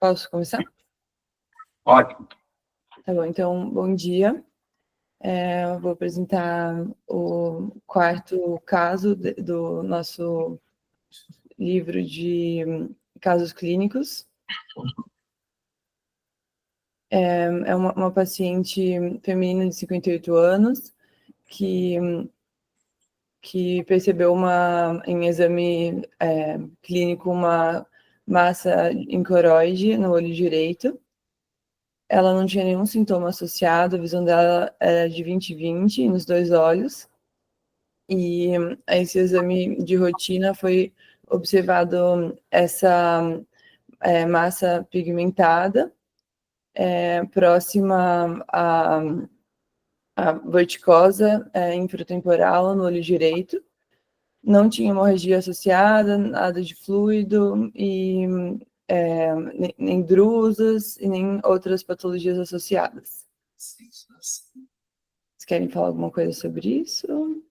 Posso começar? Ótimo. Tá bom, então, bom dia. Eu vou apresentar o quarto caso do nosso livro de casos clínicos. É uma paciente feminina de 58 anos que percebeu em exame clínico uma massa incoroide no olho direito. Ela não tinha nenhum sintoma associado, a visão dela era de 20/20 nos dois olhos. E esse exame de rotina foi observado essa massa pigmentada próxima à verticosa infratemporal no olho direito. Não tinha hemorragia associada, nada de fluido, e nem drusas e nem outras patologias associadas. Vocês querem falar alguma coisa sobre isso?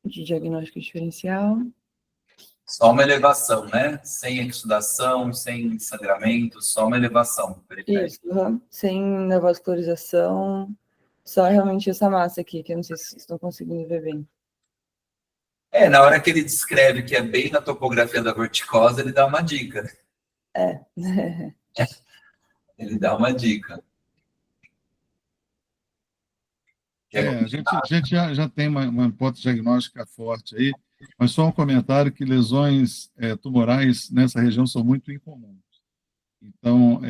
De diagnóstico diferencial? Só uma elevação, né? Sem exudação, sem sangramento, só uma elevação periférica. Isso, sem neovascularização, só realmente essa massa aqui, que eu não sei se vocês estão conseguindo ver bem. Na hora que ele descreve que é bem na topografia da verticosa, ele dá uma dica. Ele dá uma dica. A gente já tem uma hipótese diagnóstica forte aí, mas só um comentário que lesões tumorais nessa região são muito incomuns. Então,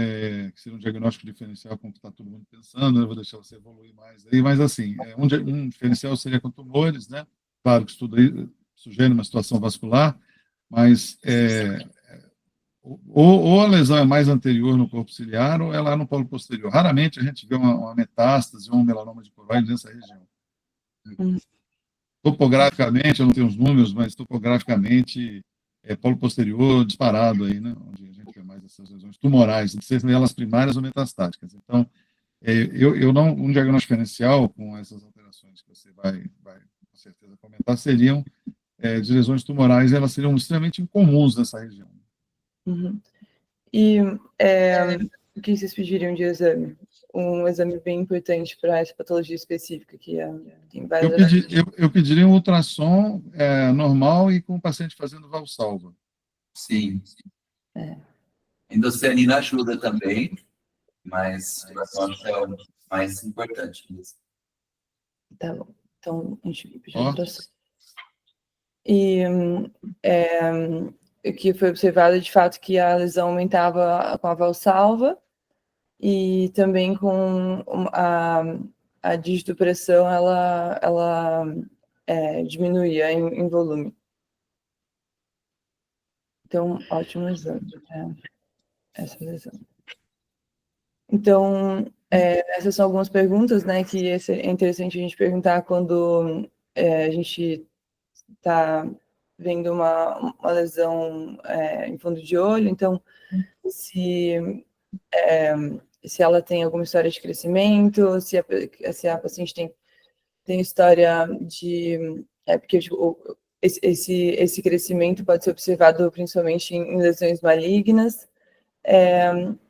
que seria um diagnóstico diferencial, como está todo mundo pensando, eu vou deixar você evoluir mais aí, mas assim, um diferencial seria com tumores, né? Claro que isso tudo aí sugere uma situação vascular, mas ou a lesão é mais anterior no corpo ciliar ou é lá no polo posterior. Raramente a gente vê uma metástase ou um melanoma de coroide nessa região. Topograficamente, eu não tenho os números, mas topograficamente é polo posterior disparado aí, né? Onde a gente vê mais essas lesões tumorais, sejam elas primárias ou metastáticas. Então, eu não, um diagnóstico diferencial com essas alterações que você vai com certeza comentar seriam de lesões tumorais, elas seriam extremamente incomuns nessa região. Uhum. E o que vocês pediriam de exame? Um exame bem importante para essa patologia específica, que tem várias... Eu pediria um ultrassom normal e com o paciente fazendo valsalva. Sim. Endocianina ajuda também, mas eu acho que é o mais importante mesmo. Tá bom. Então, a gente pediu ultrassom. E o que foi observado, de fato, que a lesão aumentava com a valsalva e também com a digitopressão, ela diminuía em volume. Então, ótimo exame, essa lesão. Então, essas são algumas perguntas, né, que é interessante a gente perguntar quando a gente está vendo uma lesão em fundo de olho. Então, se ela tem alguma história de crescimento, se a paciente tem história de... porque tipo, esse crescimento pode ser observado principalmente em lesões malignas,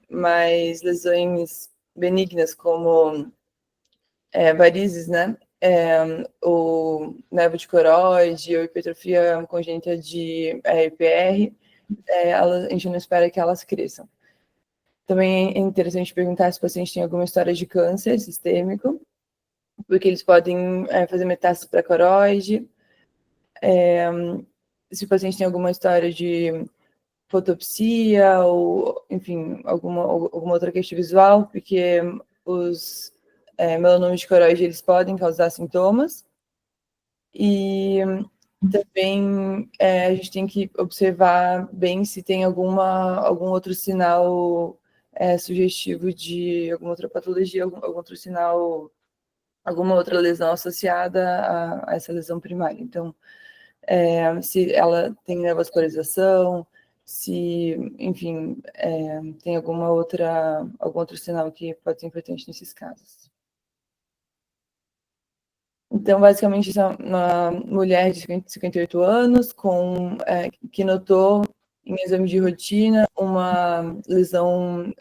mas lesões benignas, como varizes, né? O nevo de coroide ou hipertrofia congênita de RPR, a gente não espera que elas cresçam. Também é interessante perguntar se o paciente tem alguma história de câncer sistêmico, porque eles podem fazer metástase para coroide. Se o paciente tem alguma história de fotopsia ou, enfim, alguma outra queixa visual, porque os melanomas de coroide, eles podem causar sintomas. E também a gente tem que observar bem se tem algum outro sinal sugestivo de alguma outra patologia, algum outro sinal, alguma outra lesão associada a essa lesão primária. Então, se ela tem neovascularização, se, enfim, tem algum outro sinal que pode ser importante nesses casos. Então, basicamente, é uma mulher de 58 anos que notou em exame de rotina, uma lesão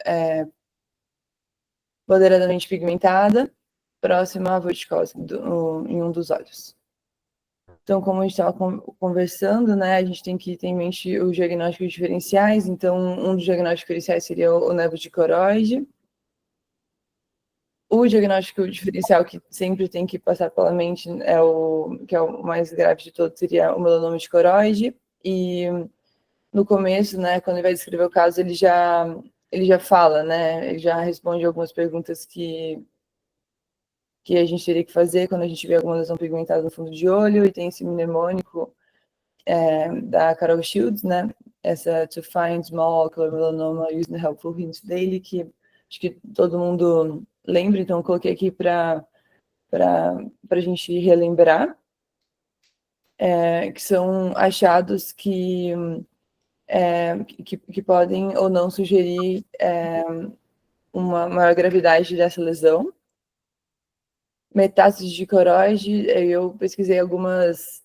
moderadamente pigmentada, próxima à vorticose em um dos olhos. Então, como a gente estava conversando, né, a gente tem que ter em mente os diagnósticos diferenciais. Então, um dos diagnósticos diferenciais seria o nevo de coroide. O diagnóstico diferencial que sempre tem que passar pela mente que é o mais grave de todos, seria o melanoma de coroide. E no começo, né, quando ele vai descrever o caso, ele já fala, né, ele já responde algumas perguntas que a gente teria que fazer quando a gente vê alguma lesão pigmentada no fundo de olho, e tem esse mnemônico da Carol Shields, né, essa To Find Small Ocular Melanoma Using Helpful Hints Daily, que acho que todo mundo lembra, então eu coloquei aqui para a gente relembrar, que são achados que podem ou não sugerir uma maior gravidade dessa lesão. Metástase de coroide, eu pesquisei algumas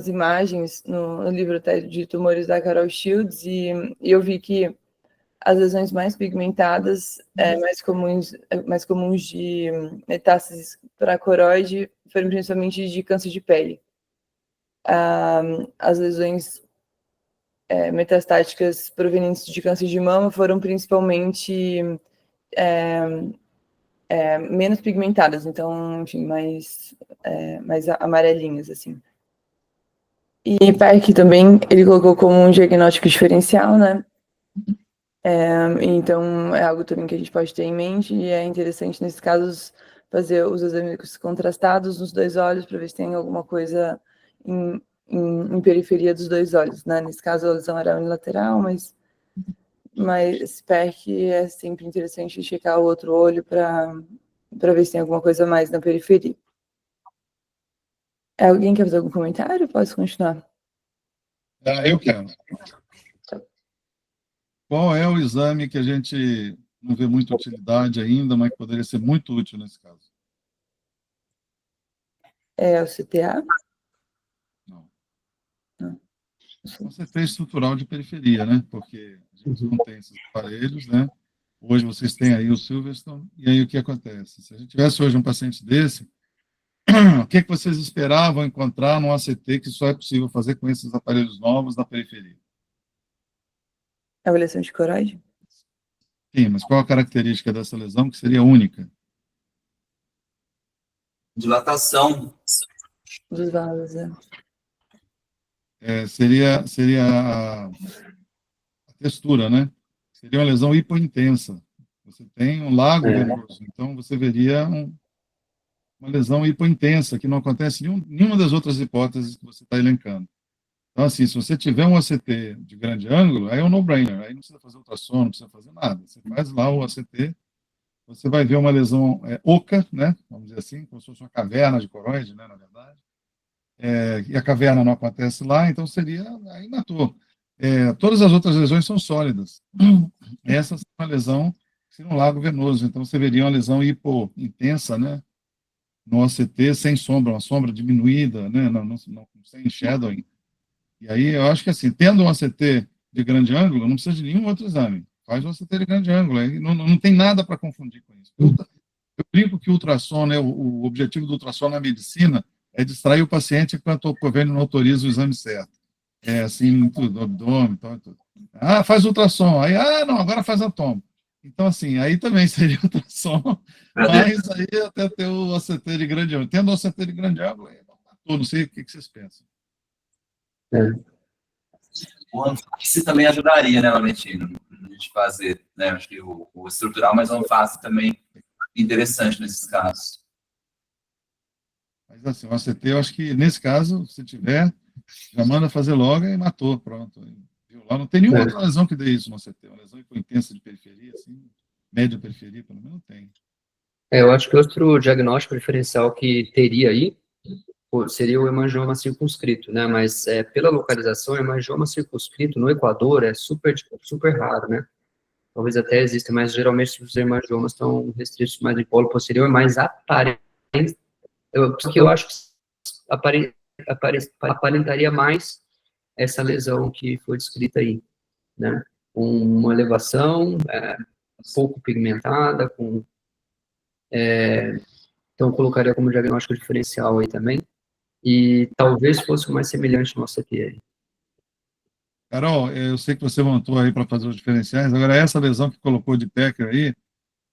imagens no livro de tumores da Carol Shields, e eu vi que as lesões mais pigmentadas, mais comuns de metástases para coroide, foram principalmente de câncer de pele. As lesões metastáticas provenientes de câncer de mama foram principalmente menos pigmentadas, então, enfim, mais amarelinhas, assim. E Park também, ele colocou como um diagnóstico diferencial, né? Então, é algo também que a gente pode ter em mente, e é interessante, nesses casos, fazer os exames contrastados nos dois olhos, para ver se tem alguma coisa em periferia dos dois olhos, né? Nesse caso, a lesão era unilateral, mas PERC é sempre interessante checar o outro olho para ver se tem alguma coisa mais na periferia. Alguém quer fazer algum comentário? Posso continuar? Eu quero. Qual é o exame que a gente não vê muita utilidade ainda, mas que poderia ser muito útil nesse caso? É o CTA? Não. Não. O CT estrutural de periferia, né? Porque a gente não tem esses aparelhos, né? Hoje vocês têm aí o Silverstone, e aí o que acontece? Se a gente tivesse hoje um paciente desse, o que vocês esperavam encontrar no ACT que só é possível fazer com esses aparelhos novos na periferia? Avaliação de coroide? Sim, mas qual a característica dessa lesão que seria única? Dilatação. Dos vasos, né? Seria a textura, né? Seria uma lesão hipointensa. Você tem um lago venoso, então você veria uma lesão hipointensa, que não acontece em nenhuma das outras hipóteses que você está elencando. Então, assim, se você tiver um ACT de grande ângulo, aí é um no-brainer, aí não precisa fazer ultrassom, não precisa fazer nada. Você faz lá o ACT, você vai ver uma lesão oca, né? Vamos dizer assim, como se fosse uma caverna de coroide, né, na verdade. E a caverna não acontece lá, então aí matou. Todas as outras lesões são sólidas. Essa é uma lesão, seria um lago venoso, então você veria uma lesão hipointensa, né? No ACT, sem sombra, uma sombra diminuída, né? Sem shadowing. E aí, eu acho que assim, tendo um ACT de grande ângulo, não precisa de nenhum outro exame. Faz um ACT de grande ângulo, aí não tem nada para confundir com isso. Eu brinco que o ultrassom, né, o objetivo do ultrassom na medicina é distrair o paciente enquanto o governo não autoriza o exame certo. Assim, tudo, abdômen, tudo. Faz ultrassom. Aí, não, agora faz a tomo. Então, assim, aí também seria ultrassom, mas aí até ter o ACT de grande ângulo. Tendo o ACT de grande ângulo, não sei o que vocês pensam. O Anfase também ajudaria, né, Valentina, a gente fazer, né, acho que o estrutural, mas o Anfase também interessante nesses casos. Mas assim, o ACT, eu acho que nesse caso, se tiver, já manda fazer logo e matou, pronto. Lá não tem nenhuma outra lesão que dê isso no ACT, uma lesão intensa de periferia, assim, média periferia, pelo menos não tem. Eu acho que outro diagnóstico diferencial que teria aí seria o hemangioma circunscrito, né? Mas pela localização, o hemangioma circunscrito no Equador é super raro, né? Talvez até exista, mas geralmente os hemangiomas estão restritos mais de polo posterior, mais aparente. Porque eu acho que aparentaria mais essa lesão que foi descrita aí, né? Uma elevação pouco pigmentada, então eu colocaria como diagnóstico diferencial aí também, e talvez fosse o mais semelhante ao nosso aqui aí. Carol, eu sei que você montou aí para fazer os diferenciais, agora essa lesão que colocou de Pecker aí,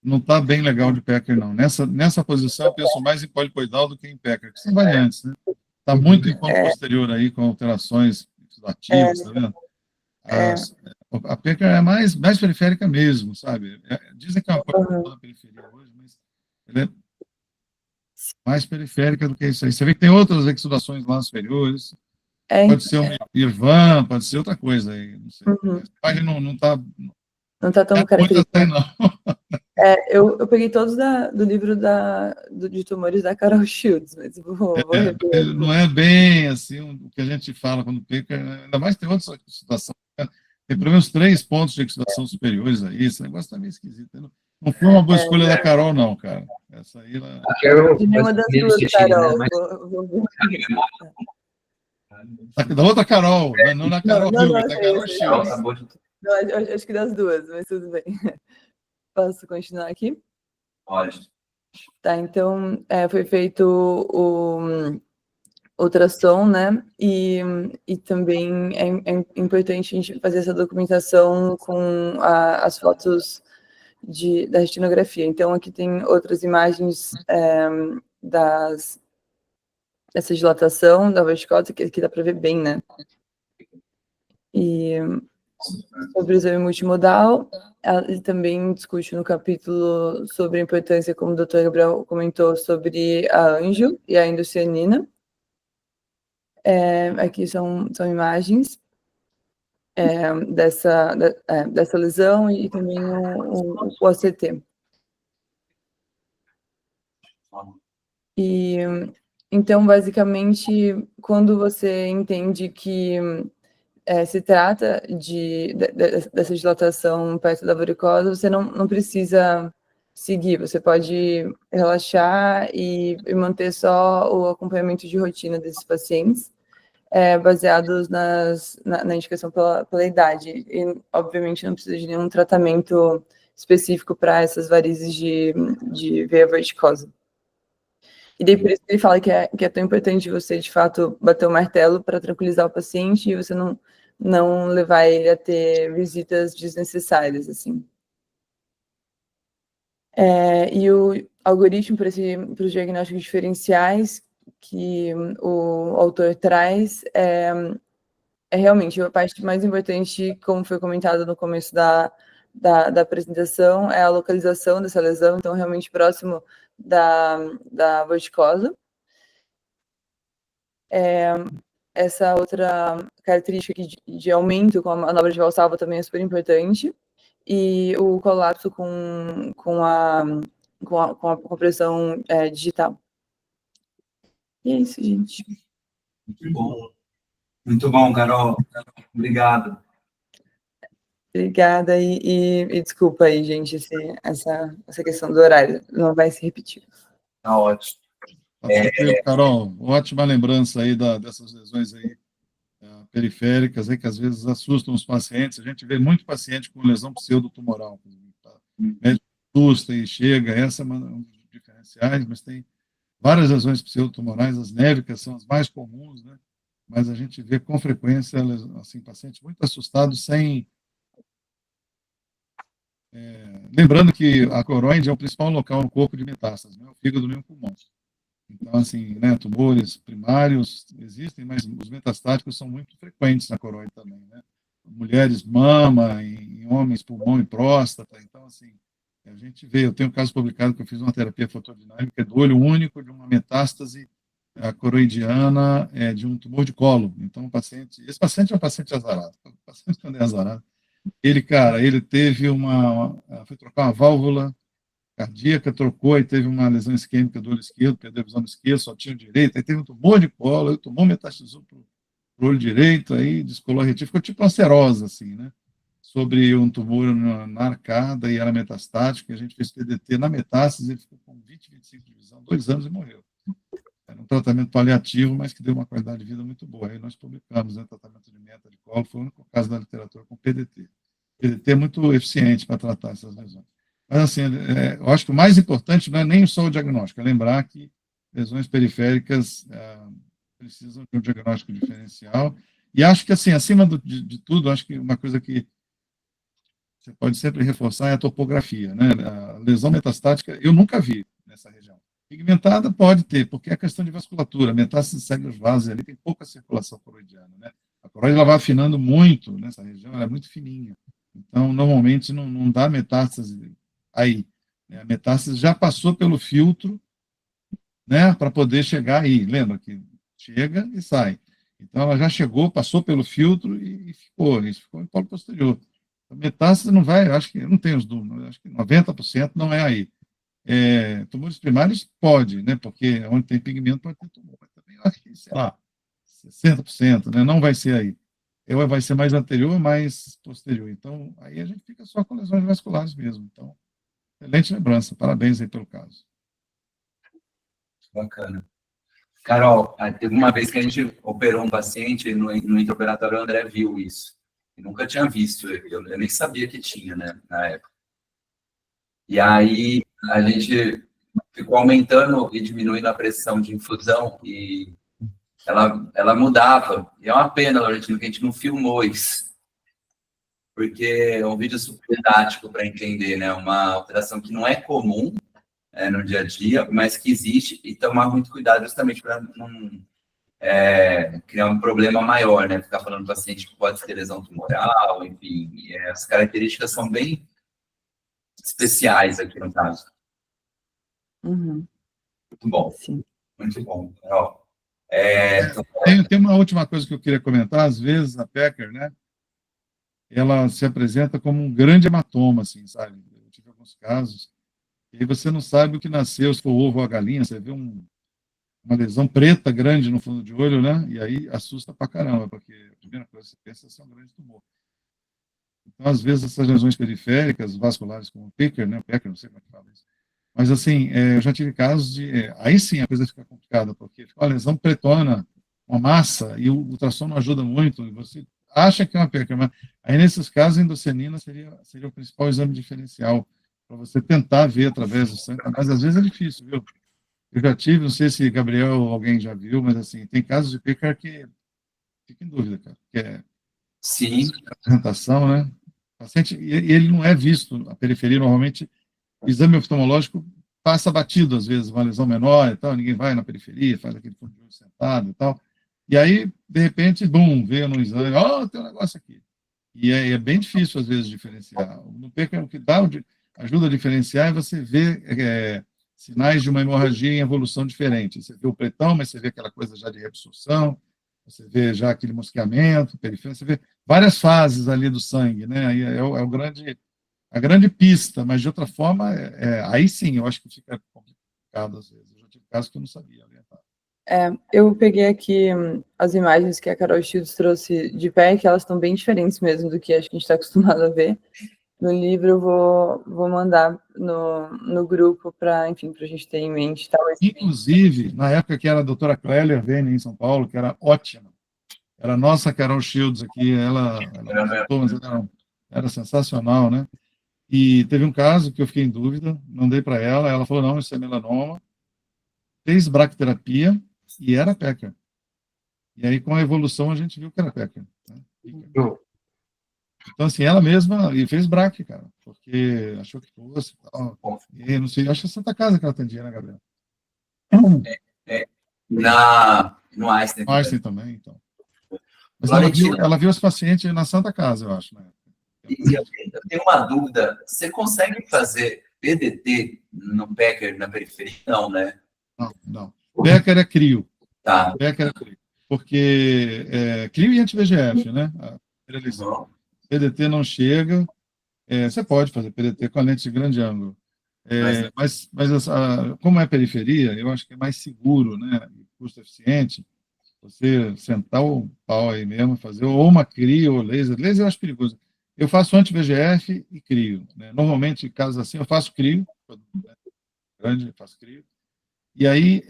não está bem legal de Pecker, não. Nessa posição, eu penso mais em polipoidal do que em Pecker, que são variantes, né? Está muito em ponto posterior aí, com alterações ativas, tá vendo? A Pecker é mais periférica mesmo, sabe? Dizem que é uma polipoidal na periferia hoje, mas ela é mais periférica do que isso aí. Você vê que tem outras exudações lá superiores, pode ser um IRVAN, pode ser outra coisa aí, não sei. A imagem não está... Não está tão característica. Não. Eu peguei todos do livro de tumores da Carol Shields, mas vou rever. Não é bem assim o que a gente fala quando peca, ainda mais tem outra situação. Tem pelo menos 3 pontos de exudação superiores aí, esse negócio tá meio esquisito. Não foi uma boa escolha da Carol, não, cara. Essa aí, ela... De nenhuma das duas, Carol. Da outra Carol, não na Carol Hilbert, da Carol Shields. Não, acho que das duas, mas tudo bem. Posso continuar aqui? Pode. Tá, então, foi feito o ultrassom, né? E também é importante a gente fazer essa documentação com as fotos da retinografia. Então, aqui tem outras imagens dessa dilatação da verticose, que dá para ver bem, né? E sobre o exame multimodal, ele também discute no capítulo sobre a importância, como o doutor Gabriel comentou, sobre a anjo e a endocianina. Aqui são imagens dessa lesão e também o ACT. E, então, basicamente, quando você entende que se trata dessa dilatação perto da varicosa, você não precisa seguir, você pode relaxar e manter só o acompanhamento de rotina desses pacientes, baseados na indicação pela idade. E, obviamente, não precisa de nenhum tratamento específico para essas varizes de veia verticosa. E daí, por isso que ele fala que é tão importante você, de fato, bater o martelo para tranquilizar o paciente e você não levar ele a ter visitas desnecessárias, assim. E o algoritmo para os diagnósticos diferenciais que o autor traz é realmente a parte mais importante, como foi comentado no começo da apresentação, é a localização dessa lesão, então realmente próximo da verticosa. Essa outra característica aqui de aumento com a manobra de Valsalva também é super importante, e o colapso com a pressão digital. E é isso, gente. Muito bom. Muito bom, Carol. Obrigado. Obrigada e desculpa aí, gente, essa questão do horário. Não vai se repetir. Tá ótimo. Carol, ótima lembrança aí dessas lesões aí periféricas, aí, que às vezes assustam os pacientes. A gente vê muito paciente com lesão pseudotumoral. O médico assusta e chega, essa é um dos diferenciais, mas tem várias lesões pseudotumorais, as névicas são as mais comuns, né? Mas a gente vê com frequência assim, pacientes muito assustados sem... lembrando que a coroide é o principal local no corpo de metástase, não é o fígado nem o pulmão. Então, assim, né, tumores primários existem, mas os metastáticos são muito frequentes na coroide também, né? Mulheres, mama, em homens, pulmão e próstata. Então, assim, a gente vê, eu tenho um caso publicado que eu fiz uma terapia fotodinâmica do olho único de uma metástase coroidiana de um tumor de colo. Então, esse paciente é um paciente azarado. O paciente, quando é azarado, ele teve foi trocar uma válvula cardíaca, trocou e teve uma lesão isquêmica do olho esquerdo, perdeu a visão do esquerdo, só tinha o direito, aí teve um tumor de colo, aí o tumor metastizou para o olho direito, aí descolou a retina, ficou tipo uma cerose, assim, né? Sobre um tumor na arcada e era metastático, e a gente fez PDT na metástase, ele ficou com 20, 25 de visão, 2 anos e morreu. Era um tratamento paliativo, mas que deu uma qualidade de vida muito boa. Aí nós publicamos, né, tratamento de menta de colo, foi o único caso da literatura com PDT. PDT é muito eficiente para tratar essas lesões. Mas, assim, eu acho que o mais importante não é nem só o diagnóstico, é lembrar que lesões periféricas precisam de um diagnóstico diferencial. E acho que, assim, acima de tudo, acho que uma coisa que você pode sempre reforçar é a topografia, né? A lesão metastática, eu nunca vi nessa região. Pigmentada pode ter, porque é questão de vasculatura. A metástase segue os vasos ali, tem pouca circulação coroidiana, né? A coroide ela vai afinando muito nessa região, ela é muito fininha. Então, normalmente, não dá metástase aí. Né? A metástase já passou pelo filtro, né, para poder chegar aí. Lembra que chega e sai. Então, ela já chegou, passou pelo filtro e ficou. Isso ficou em polo posterior. A metástase não vai, acho que, não tem os números, acho que 90% não é aí. Tumores primários pode, né, porque onde tem pigmento pode ter tumor. Mas também acho que, sei lá, 60%, né, não vai ser aí. Ou vai ser mais anterior ou mais posterior. Então, aí a gente fica só com lesões vasculares mesmo. Então, excelente lembrança. Parabéns aí pelo caso. Bacana. Carol, teve uma vez que a gente operou um paciente no intraoperatório, o André viu isso. Eu nunca tinha visto, eu nem sabia que tinha, né, na época. E aí a gente ficou aumentando e diminuindo a pressão de infusão e ela mudava. E é uma pena, a gente não filmou isso. Porque é um vídeo super didático para entender, né? Uma alteração que não é comum no dia a dia, mas que existe, e tomar muito cuidado justamente para não criar um problema maior, né? Ficar falando do paciente que pode ter lesão tumoral, enfim. As características são bem especiais aqui no caso. Uhum. Muito bom. Sim. Muito bom. Tem uma última coisa que eu queria comentar. Às vezes a Becker, né, ela se apresenta como um grande hematoma, assim, sabe? Eu tive alguns casos, e você não sabe o que nasceu, se foi o ovo ou a galinha, você vê uma lesão preta grande no fundo de olho, né? E aí assusta pra caramba, porque a primeira coisa que você pensa é ser um grande tumor. Então, às vezes, essas lesões periféricas, vasculares, como o Becker, né? Becker, não sei como é que fala isso. Mas, assim, eu já tive casos de... aí sim a coisa fica complicada, porque fica uma lesão pretona, uma massa, e o ultrassom não ajuda muito, e você acha que é uma Becker, mas aí, nesses casos, a endocenina seria o principal exame diferencial, para você tentar ver através do sangue, mas às vezes é difícil, viu? Eu já tive, não sei se Gabriel ou alguém já viu, mas, assim, tem casos de Becker que fica em dúvida, cara, que Sim. apresentação, né? O paciente, ele não é visto, a periferia, normalmente, o exame oftalmológico passa batido, às vezes, uma lesão menor e tal, ninguém vai na periferia, faz aquele fundo de olho sentado e tal, e aí, de repente, bum, veio no exame, tem um negócio aqui. E é bem difícil, às vezes, diferenciar. No Becker, o que ajuda a diferenciar é você ver sinais de uma hemorragia em evolução diferente. Você vê o pretão, mas você vê aquela coisa já de reabsorção, você vê já aquele mosqueamento periférico, você vê várias fases ali do sangue, né? Aí a grande pista, mas de outra forma, aí sim, eu acho que fica complicado às vezes. Eu já tive casos que eu não sabia orientar. Eu peguei aqui as imagens que a Carol Shields trouxe de pé, que elas estão bem diferentes mesmo do que acho que a gente está acostumado a ver. No livro eu vou mandar no grupo para, enfim, para a gente ter em mente. Tal. Inclusive, na época que era a doutora Clélia Vene em São Paulo, que era ótima, era a nossa Carol Shields aqui, ela era sensacional, né? E teve um caso que eu fiquei em dúvida, mandei para ela falou, não, isso é melanoma, fez bracterapia e era Becker. E aí, com a evolução, a gente viu que era Becker. Né? Então, assim, ela mesma e fez braque, cara, porque achou que fosse. Tal, e não sei, acho que é Santa Casa que ela atendia, né, Gabriel? No Einstein. No Einstein também, então. Mas ela viu os pacientes na Santa Casa, eu acho, né? Eu tenho uma dúvida. Você consegue fazer PDT no Becker na periferia? Não, né? Não. Becker é crio. Tá. Becker é crio. Porque crio e anti-VEGF, né? PDT não chega. Você pode fazer PDT com a lente de grande ângulo. Mas como é periferia, eu acho que é mais seguro, né? Custo eficiente. Você sentar o pau aí mesmo, fazer ou uma crio ou laser. Laser eu acho perigoso. Eu faço anti-VEGF e crio. Né? Normalmente, em casos assim, eu faço crio. Grande, eu faço crio. E aí,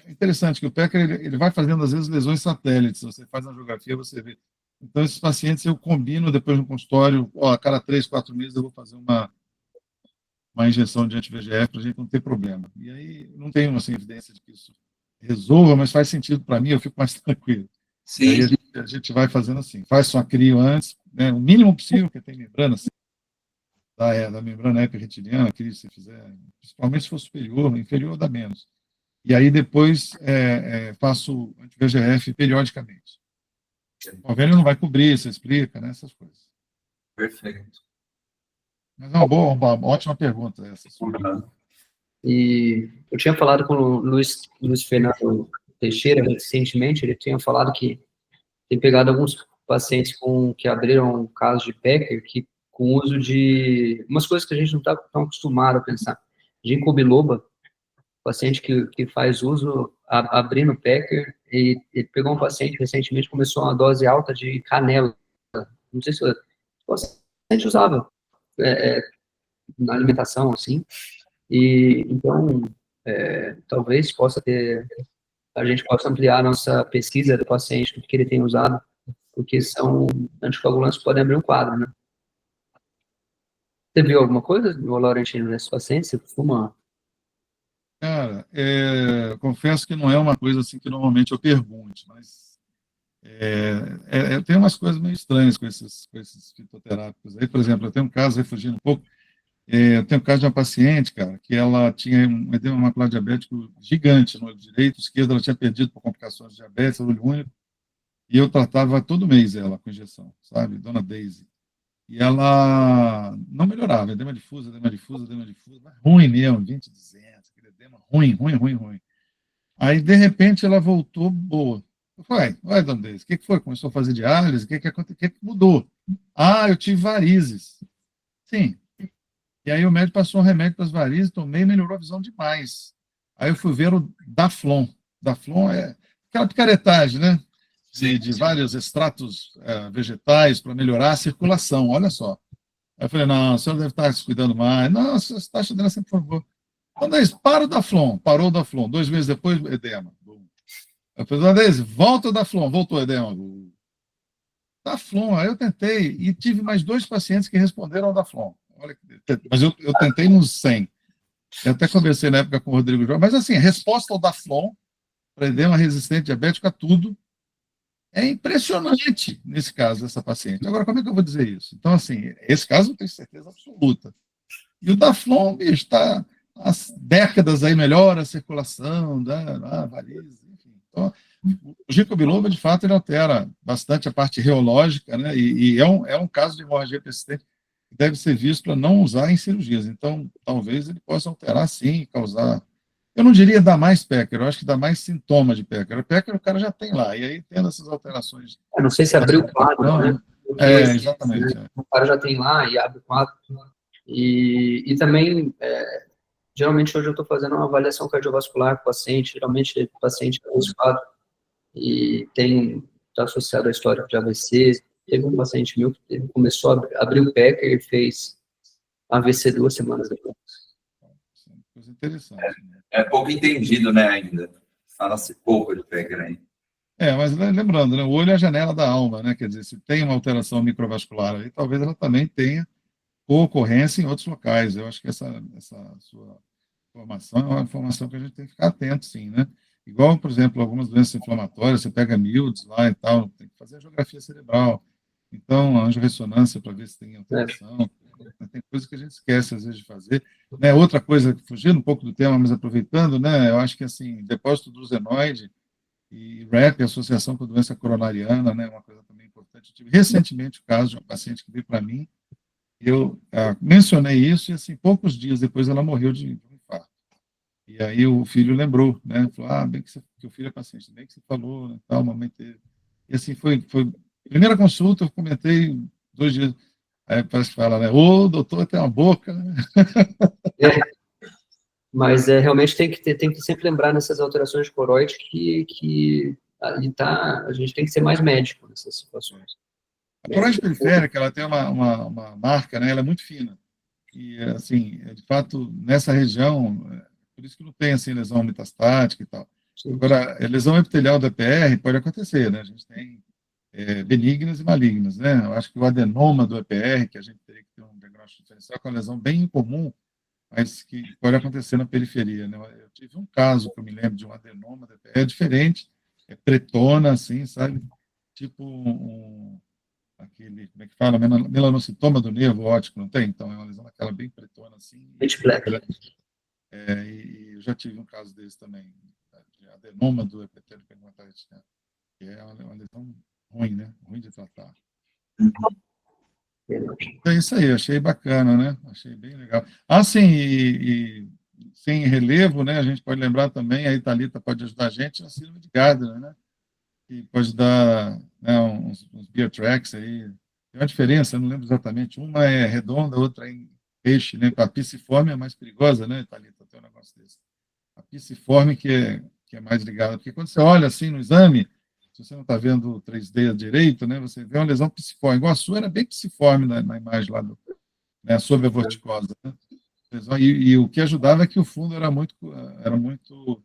é interessante que o PECA ele vai fazendo, às vezes, lesões satélites. Você faz na geografia, você vê. Então, esses pacientes eu combino depois no consultório, a cada 3, 4 meses eu vou fazer uma injeção de anti-VEGF para a gente não ter problema. E aí, não tenho, assim, evidência de que isso resolva, mas faz sentido para mim, eu fico mais tranquilo. Sim. E aí a gente vai fazendo assim, faz sua crio antes, né, o mínimo possível, porque tem membrana, assim, da membrana epirretiniana, que se fizer, principalmente se for superior, inferior dá menos. E aí depois faço anti-VEGF periodicamente. O convênio não vai cobrir, você explica, né, essas coisas. Perfeito. Mas é uma ótima pergunta essa. E eu tinha falado com o Luiz Fernando Teixeira recentemente, ele tinha falado que tem pegado alguns pacientes que abriram casos de Becker, que com uso de umas coisas que a gente não está tão acostumado a pensar. Ginkgo biloba, paciente que faz uso abrindo Becker, e ele pegou um paciente recentemente, começou uma dose alta de canela. Não sei se o paciente usava na alimentação, assim, e então talvez a gente possa ampliar a nossa pesquisa do paciente, do que ele tem usado, porque são anticoagulantes que podem abrir um quadro, né? Você viu alguma coisa, Laurentino, nesse paciente? Você costuma... Cara, confesso que não é uma coisa assim que normalmente eu pergunte, mas tem umas coisas meio estranhas com esses fitoterápicos. Aí, por exemplo, eu tenho um caso, refugindo um pouco, eu tenho um caso de uma paciente, cara, que ela tinha um edema macular diabético gigante no olho direito, esquerdo ela tinha perdido por complicações de diabetes, olho único, e eu tratava todo mês ela com injeção, sabe, Dona Daisy. E ela não melhorava, edema difuso, mas ruim mesmo, 20/200, aquele edema ruim. Aí, de repente, ela voltou boa. Eu falei, ué, Dona Daisy, o que foi? Começou a fazer diálise? O que aconteceu? O que mudou? Ah, eu tive varizes. Sim. E aí o médico passou um remédio para as varizes, tomei e melhorou a visão demais. Aí eu fui ver o Daflon. Daflon é aquela picaretagem, né? De vários extratos vegetais para melhorar a circulação, olha só. Aí eu falei, não, o senhor deve estar se cuidando mais. Não, a taxa dela sempre por favor. Dona Deise, para o Daflon. Parou o Daflon. 2 meses depois, edema. Eu falei, Dona Deise, volta o Daflon. Voltou o edema. Daflon. Aí eu tentei e tive mais 2 pacientes que responderam ao Daflon. Olha, mas eu tentei nos 100. Eu até conversei na época com o Rodrigo Jorge. Mas assim, a resposta ao Daflon para edema resistente diabético a tudo é impressionante nesse caso, dessa paciente. Agora, como é que eu vou dizer isso? Então, assim, esse caso eu tenho certeza absoluta. E o Daflon, bicho, está há décadas aí, melhora a circulação, varizes, enfim. Então, o ginkgo biloba, de fato, ele altera bastante a parte reológica, né? E é um caso de hemorragia persistente que deve ser visto para não usar em cirurgias. Então, talvez ele possa alterar, sim, causar... Eu não diria dar mais Becker, eu acho que dá mais sintoma de Becker. O Becker o cara já tem lá, e aí tendo essas alterações... Eu não sei se abriu o quadro, né? Exatamente. Né? O cara já tem lá e abre o quadro. E também, geralmente hoje eu estou fazendo uma avaliação cardiovascular com o paciente, geralmente o paciente tem esse quadro e está associado à história de AVC. Teve um paciente meu que começou a abrir o Becker e fez AVC 2 semanas depois. Coisa interessante. É pouco entendido, né, ainda. Fala-se pouco de Becker ainda. Mas lembrando, né, o olho é a janela da alma, né? Quer dizer, se tem uma alteração microvascular aí, talvez ela também tenha ocorrência em outros locais. Eu acho que essa sua informação é uma informação que a gente tem que ficar atento, sim, né? Igual, por exemplo, algumas doenças inflamatórias, você pega miúdos lá e tal, tem que fazer a angiografia cerebral. Então, a angiorressonância para ver se tem alteração. Tem coisas que a gente esquece, às vezes, de fazer. Né? Outra coisa, fugindo um pouco do tema, mas aproveitando, né? Eu acho que, assim, depósito do zenoide e REP, associação com doença coronariana, né? Uma coisa também importante. Eu tive recentemente o caso de uma paciente que veio para mim, eu mencionei isso e, assim, poucos dias depois ela morreu de um infarto. E aí o filho lembrou, né? Falou, bem que o filho é paciente, bem que você falou, né? Tal, mamãe teve. E assim, foi primeira consulta, eu comentei 2 dias, aí parece que fala, né? Ô, doutor, tem uma boca, né? Mas realmente tem que sempre lembrar nessas alterações de coroide que a gente tem que ser mais médico nessas situações. A coroide periférica, ela tem uma marca, né? Ela é muito fina. E, assim, de fato, nessa região, por isso que não tem, assim, lesão metastática e tal. Agora, a lesão epitelial do EPR pode acontecer, né? A gente tem benignas e malignas, né? Eu acho que o adenoma do EPR, que a gente teria que ter um diagnóstico diferencial, é uma lesão bem incomum, mas que pode acontecer na periferia, né? Eu tive um caso que eu me lembro de um adenoma do EPR, é diferente, é pretona, assim, sabe? Tipo aquele, como é que fala? Melanocitoma do nervo óptico, não tem? Então, é uma lesão daquela bem pretona, assim. E eu já tive um caso desse também, de adenoma do epitélio pigmentar retinal, que é uma lesão ruim, né? Ruim de tratar. É isso aí, achei bacana, né? Achei bem legal. Ah, sim, e sem relevo, né? A gente pode lembrar também, a Thalita pode ajudar a gente na síndrome de Gardner, né? Que pode dar, né, uns beer tracks aí. Tem uma diferença, eu não lembro exatamente. Uma é redonda, a outra é em peixe, né? A pisciforme é mais perigosa, né, Thalita? Tem um negócio desse. A pisciforme que é mais ligada, porque quando você olha assim no exame, se você não está vendo o 3D direito, né, você vê uma lesão pisciforme. Igual a sua era bem pisciforme na imagem lá, né, sob a vorticose. Né? E o que ajudava é que o fundo era muito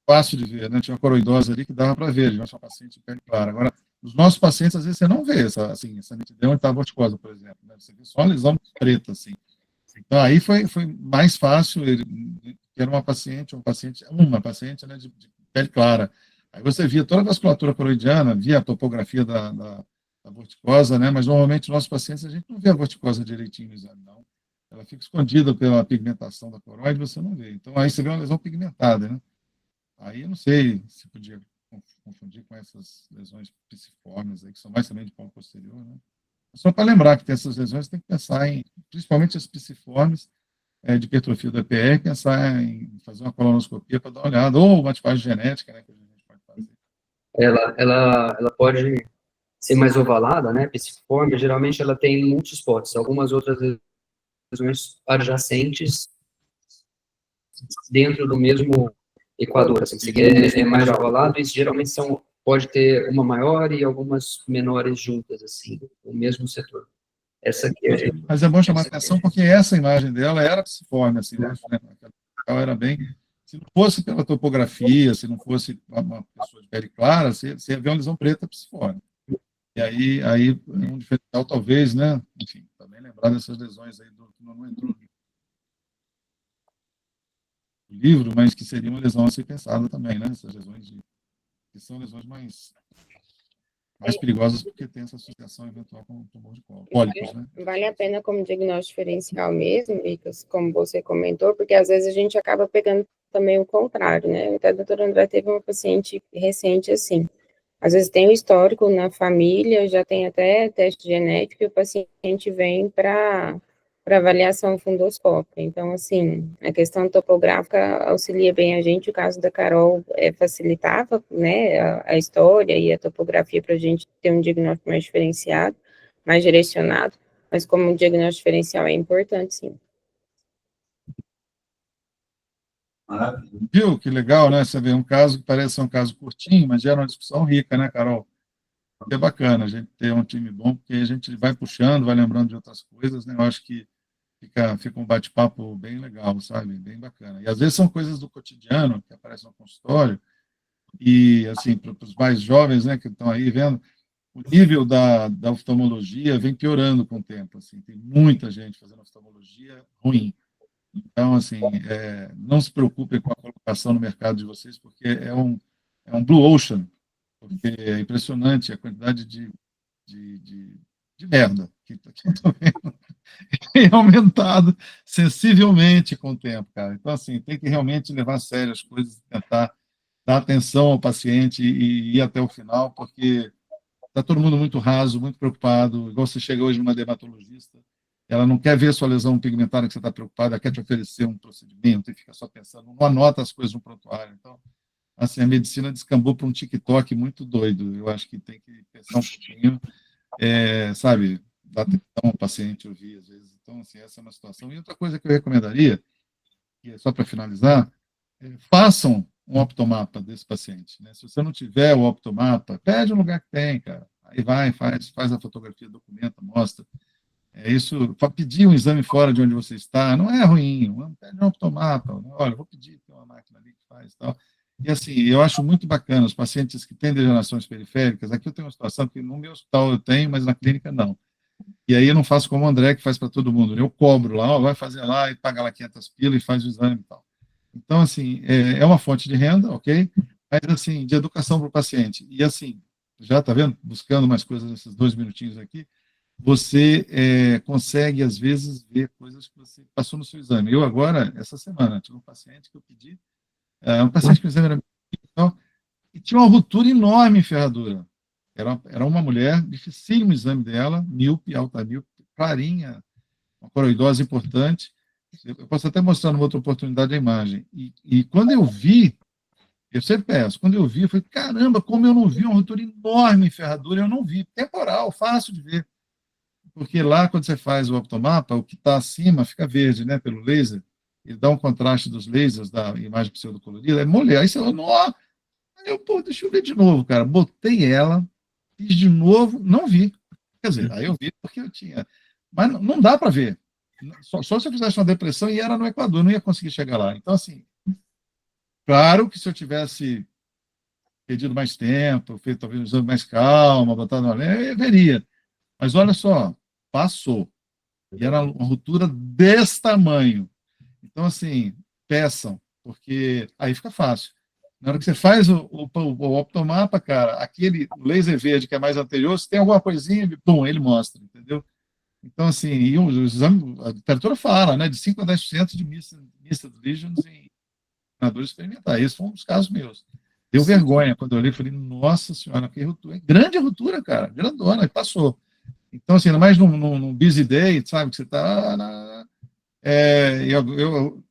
fácil de ver, né? Tinha uma coroidose ali que dava para ver, nosso paciente de pele clara. Agora, os nossos pacientes, às vezes, você não vê essa nitidez onde está a vorticose, por exemplo. Né? Você vê só uma lesão preta, assim. Então, aí foi mais fácil, era uma paciente, né, de pele clara. Aí você via toda a vasculatura coroidiana, via a topografia da vorticosa, né? Mas, normalmente, nossos pacientes, a gente não vê a vorticosa direitinho no exame, não. Ela fica escondida pela pigmentação da coroide, você não vê. Então, aí você vê uma lesão pigmentada, né? Aí eu não sei se podia confundir com essas lesões piciformes, aí, que são mais também de polo posterior, né? Só para lembrar que tem essas lesões, tem que pensar em, principalmente as piciformes de hipertrofia do EPR, pensar em fazer uma colonoscopia para dar uma olhada, ou uma tipagem genética, né, que a gente pode fazer. Ela pode ser mais ovalada, né, piciforme, geralmente ela tem muitos spots, algumas outras lesões adjacentes dentro do mesmo equador, assim, se é mais ovalado, isso geralmente pode ter uma maior e algumas menores juntas, assim, no mesmo setor. Essa aqui Mas é bom chamar a atenção porque essa imagem dela era piciforme, assim, né? Ela era bem... Se não fosse pela topografia, se não fosse uma pessoa de pele clara, você ia ver uma lesão preta piciforme. E aí um diferencial talvez, né? Enfim, também lembrar dessas lesões aí que não entrou no livro, mas que seria uma lesão a ser pensada também, né? Essas lesões que são lesões mais perigosas porque tem essa associação eventual com tumor de colo, pólipos, né? Vale a pena como diagnóstico diferencial mesmo, Vicas, como você comentou, porque às vezes a gente acaba pegando também o contrário, né? Até a doutora André teve uma paciente recente assim. Às vezes tem o histórico na família, já tem até teste genético e o paciente vem para avaliação fundoscópica. Então, assim, a questão topográfica auxilia bem a gente. O caso da Carol facilitava, né, a história e a topografia para a gente ter um diagnóstico mais diferenciado, mais direcionado, mas como um diagnóstico diferencial é importante, sim. Viu? Que legal, né? Você vê um caso que parece ser um caso curtinho, mas gera uma discussão rica, né, Carol? É bacana a gente ter um time bom, porque a gente vai puxando, vai lembrando de outras coisas, né? Eu acho que fica um bate-papo bem legal, sabe? Bem bacana. E às vezes são coisas do cotidiano que aparecem no consultório, e, assim, para os mais jovens, né, que estão aí vendo, o nível da oftalmologia vem piorando com o tempo, assim, tem muita gente fazendo oftalmologia ruim. Então, assim, não se preocupem com a colocação no mercado de vocês, porque é um blue ocean, porque é impressionante a quantidade de merda que eu estou vendo tem aumentado sensivelmente com o tempo, cara. Então, assim, tem que realmente levar a sério as coisas, tentar dar atenção ao paciente e ir até o final, porque está todo mundo muito raso, muito preocupado. Igual você chega hoje numa dermatologista, ela não quer ver a sua lesão pigmentada que você está preocupado, ela quer te oferecer um procedimento e fica só pensando, não anota as coisas no prontuário. Então, assim, a medicina descambou para um TikTok muito doido. Eu acho que tem que pensar um pouquinho, sabe, dar atenção ao paciente, ouvir às vezes. Então, assim, essa é uma situação. E outra coisa que eu recomendaria, que é só para finalizar, façam um optomapa desse paciente. Né? Se você não tiver o optomapa, pede um lugar que tem, cara. Aí faz a fotografia, documenta, mostra. Isso, para pedir um exame fora de onde você está, não é ruim. Pede um optomapa. Olha, vou pedir uma máquina ali que faz e tal. E, assim, eu acho muito bacana os pacientes que têm degenerações periféricas. Aqui eu tenho uma situação que no meu hospital eu tenho, mas na clínica não. E aí eu não faço como o André, que faz para todo mundo. Eu cobro lá, ó, vai fazer lá e paga lá 500 pila e faz o exame e tal. Então, assim, é uma fonte de renda, ok? Mas, assim, de educação para o paciente. E, assim, já está vendo? Buscando mais coisas nesses 2 minutinhos aqui, você consegue, às vezes, ver coisas que você passou no seu exame. Eu agora, essa semana, tive um paciente que eu pedi, um paciente que o exame era então, e tinha uma ruptura enorme em ferradura. Era uma mulher, dificílimo o exame dela, míope, alta míope, clarinha, uma coroidose importante. Eu posso até mostrar numa outra oportunidade a imagem. E quando eu vi, eu sempre peço, quando eu vi, eu falei, caramba, como eu não vi uma ruptura enorme em ferradura, eu não vi. Temporal, fácil de ver. Porque lá, quando você faz o optomapa, o que está acima fica verde, né, pelo laser. Ele dá um contraste dos lasers da imagem pseudocolorida, é mulher. Aí você fala, nossa, pô, deixa eu ver de novo, cara. Botei ela, fiz de novo, não vi. Quer dizer, aí eu vi porque eu tinha. Mas não dá para ver. Só se eu fizesse uma depressão e era no Equador, eu não ia conseguir chegar lá. Então, assim, claro que se eu tivesse pedido mais tempo, feito talvez um exame mais calma, botado uma lenha, eu veria. Mas olha só, passou. E era uma ruptura desse tamanho. Então, assim, peçam, porque aí fica fácil. Na hora que você faz o optomapa, cara, aquele laser verde que é mais anterior, se tem alguma coisinha, pum, ele mostra, entendeu? Então, assim, e o exame, a literatura fala, né, de 5 a 10% de misted lesions em treinadores experimentais. Esse foi um dos casos meus. Deu vergonha quando eu olhei, falei, nossa senhora, que ruptura. Grande ruptura, cara, grandona, passou. Então, assim, ainda mais num busy day, sabe, que você está... eu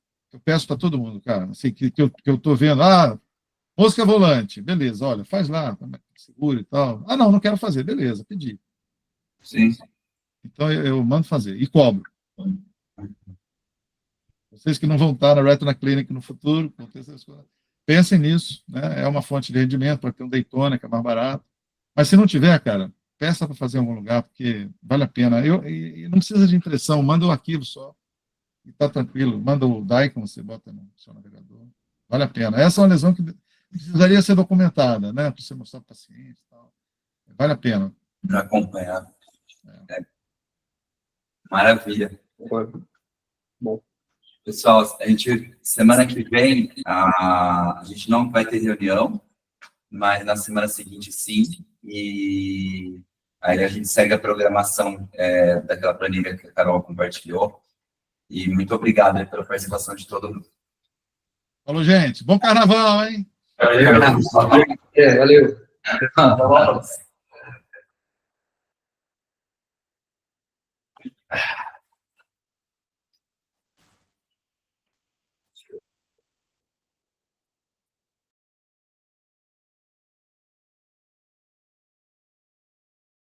peço para todo mundo, cara, assim, que eu estou vendo, mosca volante, beleza, olha, faz lá, segura e tal. Não quero fazer, beleza, pedi. Sim. Então, eu mando fazer e cobro. Vocês que não vão estar na Retina Clinic no futuro, pensem nisso, né? É uma fonte de rendimento, para ter um Daytona, que é mais barato. Mas se não tiver, cara, peça para fazer em algum lugar, porque vale a pena. E não precisa de impressão, manda o arquivo só. E tá tranquilo. Manda o Daikon, você bota no seu navegador. Vale a pena. Essa é uma lesão que precisaria ser documentada, né? Para você mostrar para o paciente e tal. Vale a pena. Para acompanhar. Maravilha. Bom. Pessoal, semana que vem, a gente não vai ter reunião, mas na semana seguinte, sim. E aí a gente segue a programação daquela planilha que a Carol compartilhou. E muito obrigado aí pela participação de todo mundo. Falou, gente. Bom carnaval, hein? Valeu. Valeu.